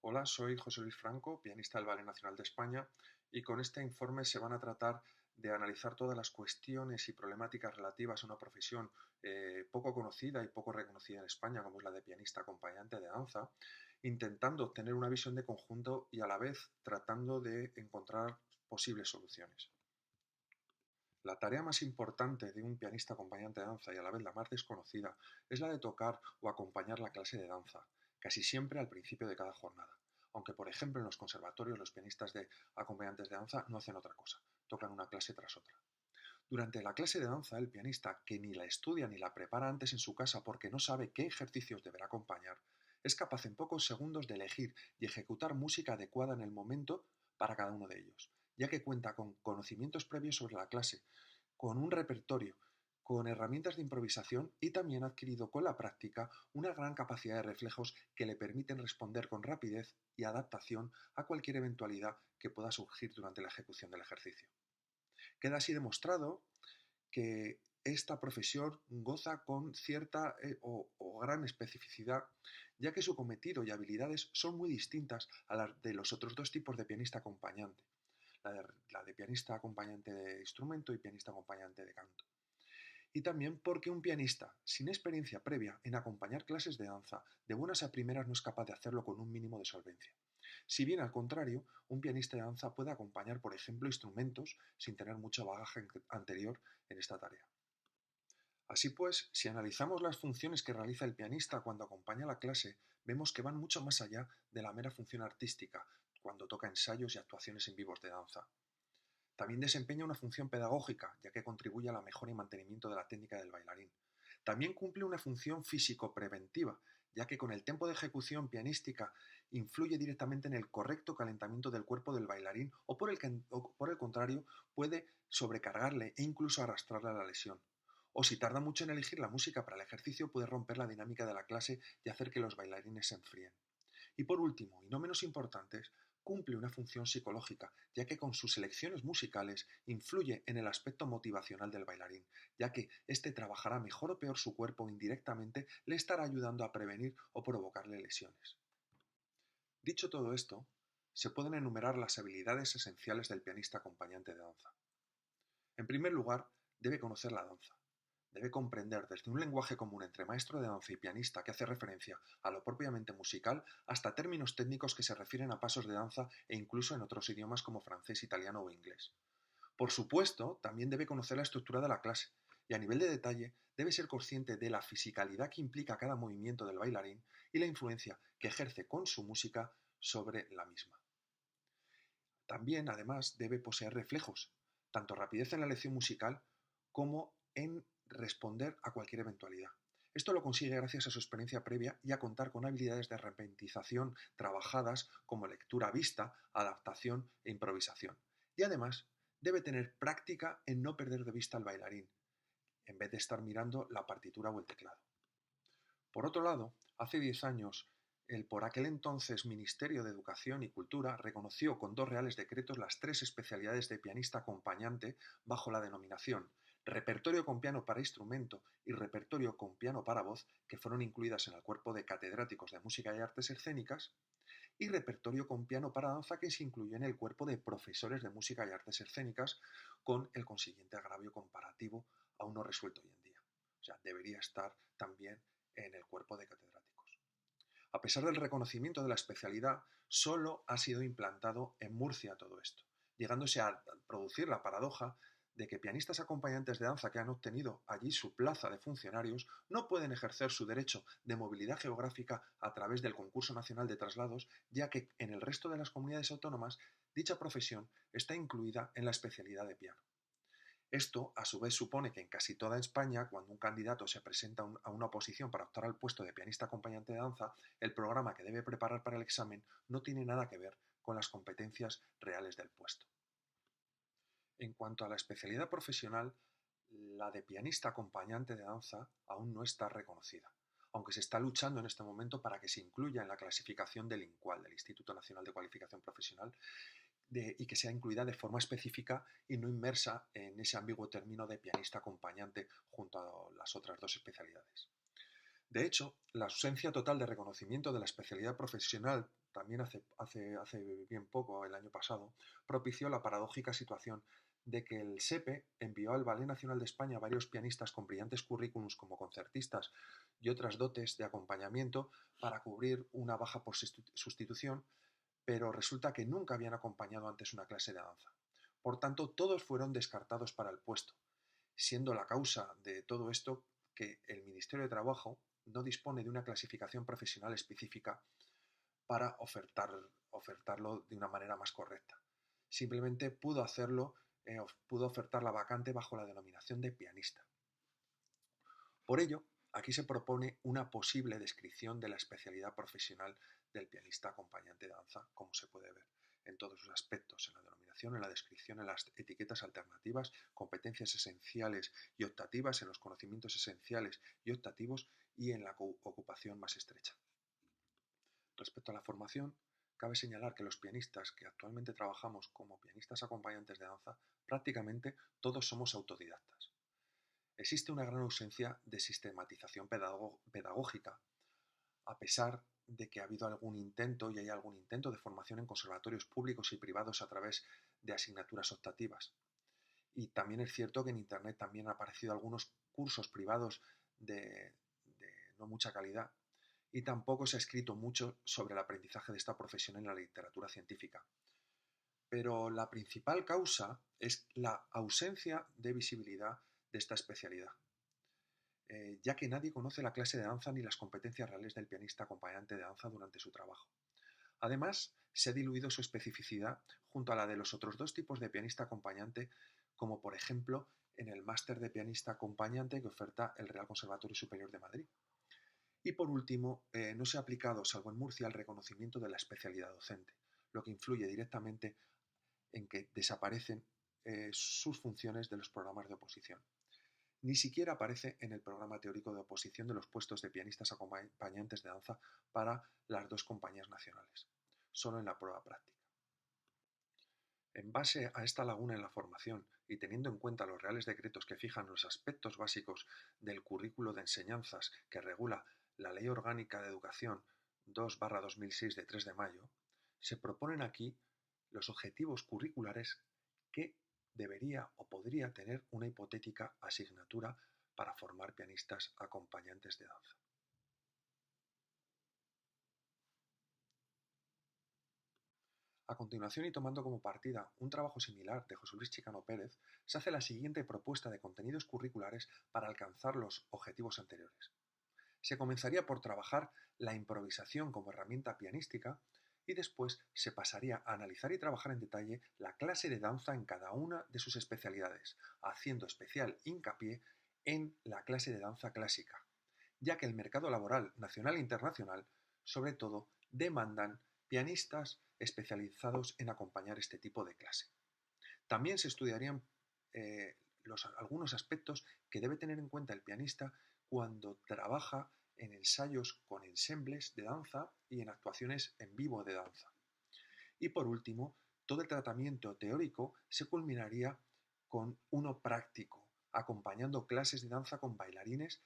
Hola, soy José Luis Franco, pianista del Ballet Nacional de España, y con este informe se van a tratar de analizar todas las cuestiones y problemáticas relativas a una profesión poco conocida y poco reconocida en España, como es la de pianista acompañante de danza, intentando obtener una visión de conjunto y a la vez tratando de encontrar posibles soluciones. La tarea más importante de un pianista acompañante de danza y a la vez la más desconocida es la de tocar o acompañar la clase de danza, casi siempre al principio de cada jornada. Aunque, por ejemplo, en los conservatorios los pianistas de acompañantes de danza no hacen otra cosa, tocan una clase tras otra. Durante la clase de danza, el pianista, que ni la estudia ni la prepara antes en su casa porque no sabe qué ejercicios deberá acompañar, es capaz en pocos segundos de elegir y ejecutar música adecuada en el momento para cada uno de ellos, ya que cuenta con conocimientos previos sobre la clase, con un repertorio, con herramientas de improvisación y también ha adquirido con la práctica una gran capacidad de reflejos que le permiten responder con rapidez y adaptación a cualquier eventualidad que pueda surgir durante la ejecución del ejercicio. Queda así demostrado que esta profesión goza con cierta o gran especificidad, ya que su cometido y habilidades son muy distintas a las de los otros dos tipos de pianista acompañante, la de pianista acompañante de instrumento y pianista acompañante de canto. Y también porque un pianista sin experiencia previa en acompañar clases de danza de buenas a primeras no es capaz de hacerlo con un mínimo de solvencia. Si bien al contrario, un pianista de danza puede acompañar, por ejemplo, instrumentos sin tener mucho bagaje anterior en esta tarea. Así pues, si analizamos las funciones que realiza el pianista cuando acompaña la clase, vemos que van mucho más allá de la mera función artística, cuando toca ensayos y actuaciones en vivos de danza. También desempeña una función pedagógica, ya que contribuye a la mejora y mantenimiento de la técnica del bailarín. También cumple una función físico-preventiva, ya que con el tempo de ejecución pianística influye directamente en el correcto calentamiento del cuerpo del bailarín o por el contrario puede sobrecargarle e incluso arrastrarle a la lesión. O si tarda mucho en elegir la música para el ejercicio puede romper la dinámica de la clase y hacer que los bailarines se enfríen. Y por último, y no menos importante, cumple una función psicológica, ya que con sus elecciones musicales influye en el aspecto motivacional del bailarín, ya que éste trabajará mejor o peor su cuerpo indirectamente, le estará ayudando a prevenir o provocarle lesiones. Dicho todo esto, se pueden enumerar las habilidades esenciales del pianista acompañante de danza. En primer lugar, debe conocer la danza. Debe comprender desde un lenguaje común entre maestro de danza y pianista que hace referencia a lo propiamente musical hasta términos técnicos que se refieren a pasos de danza e incluso en otros idiomas como francés, italiano o inglés. Por supuesto, también debe conocer la estructura de la clase y a nivel de detalle debe ser consciente de la fisicalidad que implica cada movimiento del bailarín y la influencia que ejerce con su música sobre la misma. También, además, debe poseer reflejos, tanto rapidez en la lección musical como en responder a cualquier eventualidad. Esto lo consigue gracias a su experiencia previa y a contar con habilidades de repentización trabajadas como lectura a vista, adaptación e improvisación. Y además, debe tener práctica en no perder de vista al bailarín, en vez de estar mirando la partitura o el teclado. Por otro lado, hace 10 años, el por aquel entonces Ministerio de Educación y Cultura reconoció con 2 reales decretos las 3 especialidades de pianista acompañante bajo la denominación repertorio con piano para instrumento y repertorio con piano para voz, que fueron incluidas en el cuerpo de catedráticos de música y artes escénicas, y repertorio con piano para danza, que se incluyó en el cuerpo de profesores de música y artes escénicas, con el consiguiente agravio comparativo aún no resuelto hoy en día. O sea, debería estar también en el cuerpo de catedráticos. A pesar del reconocimiento de la especialidad, solo ha sido implantado en Murcia todo esto, llegándose a producir la paradoja de que pianistas acompañantes de danza que han obtenido allí su plaza de funcionarios no pueden ejercer su derecho de movilidad geográfica a través del Concurso Nacional de Traslados, ya que en el resto de las comunidades autónomas dicha profesión está incluida en la especialidad de piano. Esto, a su vez, supone que en casi toda España, cuando un candidato se presenta a una oposición para optar al puesto de pianista acompañante de danza, el programa que debe preparar para el examen no tiene nada que ver con las competencias reales del puesto. En cuanto a la especialidad profesional, la de pianista acompañante de danza aún no está reconocida, aunque se está luchando en este momento para que se incluya en la clasificación del INCUAL, del Instituto Nacional de Cualificación Profesional, y que sea incluida de forma específica y no inmersa en ese ambiguo término de pianista acompañante junto a las otras 2 especialidades. De hecho, la ausencia total de reconocimiento de la especialidad profesional también hace bien poco, el año pasado, propició la paradójica situación de que el SEPE envió al Ballet Nacional de España varios pianistas con brillantes currículums como concertistas y otras dotes de acompañamiento para cubrir una baja por sustitución, pero resulta que nunca habían acompañado antes una clase de danza. Por tanto, todos fueron descartados para el puesto, siendo la causa de todo esto que el Ministerio de Trabajo no dispone de una clasificación profesional específica para ofertarlo de una manera más correcta. Simplemente pudo ofertar la vacante bajo la denominación de pianista. Por ello, aquí se propone una posible descripción de la especialidad profesional del pianista acompañante de danza, como se puede ver en todos sus aspectos, en la denominación, en la descripción, en las etiquetas alternativas, competencias esenciales y optativas, en los conocimientos esenciales y optativos y en la ocupación más estrecha. Respecto a la formación, cabe señalar que los pianistas que actualmente trabajamos como pianistas acompañantes de danza, prácticamente todos somos autodidactas. Existe una gran ausencia de sistematización pedagógica, a pesar de que ha habido algún intento y hay algún intento de formación en conservatorios públicos y privados a través de asignaturas optativas. Y también es cierto que en Internet también han aparecido algunos cursos privados de no mucha calidad, y tampoco se ha escrito mucho sobre el aprendizaje de esta profesión en la literatura científica. Pero la principal causa es la ausencia de visibilidad de esta especialidad, ya que nadie conoce la clase de danza ni las competencias reales del pianista acompañante de danza durante su trabajo. Además, se ha diluido su especificidad junto a la de los otros dos tipos de pianista acompañante, como por ejemplo en el máster de pianista acompañante que oferta el Real Conservatorio Superior de Madrid. Y por último, no se ha aplicado, salvo en Murcia, el reconocimiento de la especialidad docente, lo que influye directamente en que desaparecen sus funciones de los programas de oposición. Ni siquiera aparece en el programa teórico de oposición de los puestos de pianistas acompañantes de danza para las dos compañías nacionales, solo en la prueba práctica. En base a esta laguna en la formación y teniendo en cuenta los reales decretos que fijan los aspectos básicos del currículo de enseñanzas que regula la Ley Orgánica de Educación 2/2006 de 3 de mayo, se proponen aquí los objetivos curriculares que debería o podría tener una hipotética asignatura para formar pianistas acompañantes de danza. A continuación, y tomando como partida un trabajo similar de José Luis Chicano Pérez, se hace la siguiente propuesta de contenidos curriculares para alcanzar los objetivos anteriores. Se comenzaría por trabajar la improvisación como herramienta pianística y después se pasaría a analizar y trabajar en detalle la clase de danza en cada una de sus especialidades, haciendo especial hincapié en la clase de danza clásica, ya que el mercado laboral nacional e internacional, sobre todo, demandan pianistas especializados en acompañar este tipo de clase. También se estudiarían algunos aspectos que debe tener en cuenta el pianista cuando trabaja en ensayos con ensembles de danza y en actuaciones en vivo de danza. Y por último, todo el tratamiento teórico se culminaría con uno práctico, acompañando clases de danza con bailarines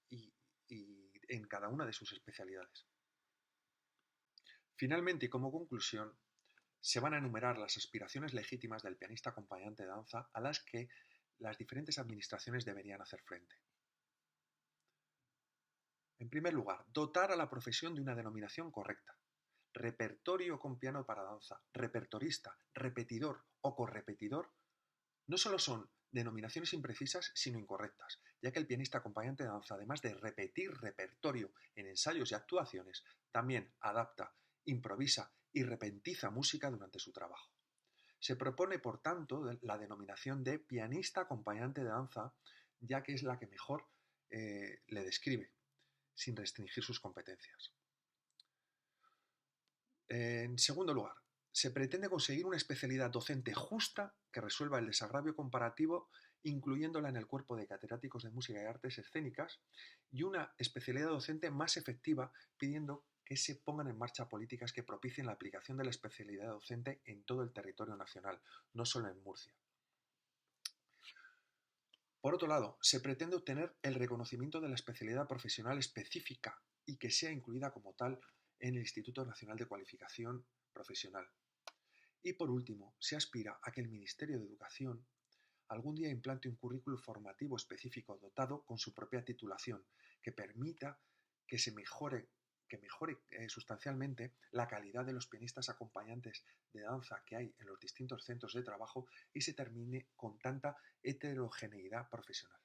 y en cada una de sus especialidades. Finalmente, y como conclusión, se van a enumerar las aspiraciones legítimas del pianista acompañante de danza a las que las diferentes administraciones deberían hacer frente. En primer lugar, dotar a la profesión de una denominación correcta. Repertorio con piano para danza, repertorista, repetidor o correpetidor no solo son denominaciones imprecisas, sino incorrectas, ya que el pianista acompañante de danza, además de repetir repertorio en ensayos y actuaciones, también adapta, improvisa y repentiza música durante su trabajo. Se propone, por tanto, la denominación de pianista acompañante de danza, ya que es la que mejor le describe, sin restringir sus competencias. En segundo lugar, se pretende conseguir una especialidad docente justa que resuelva el desagravio comparativo, incluyéndola en el cuerpo de catedráticos de música y artes escénicas, y una especialidad docente más efectiva, pidiendo que se pongan en marcha políticas que propicien la aplicación de la especialidad docente en todo el territorio nacional, no solo en Murcia. Por otro lado, se pretende obtener el reconocimiento de la especialidad profesional específica y que sea incluida como tal en el Instituto Nacional de Cualificación Profesional. Y por último, se aspira a que el Ministerio de Educación algún día implante un currículo formativo específico dotado con su propia titulación, que permita que mejore sustancialmente la calidad de los pianistas acompañantes de danza que hay en los distintos centros de trabajo y se termine con tanta heterogeneidad profesional.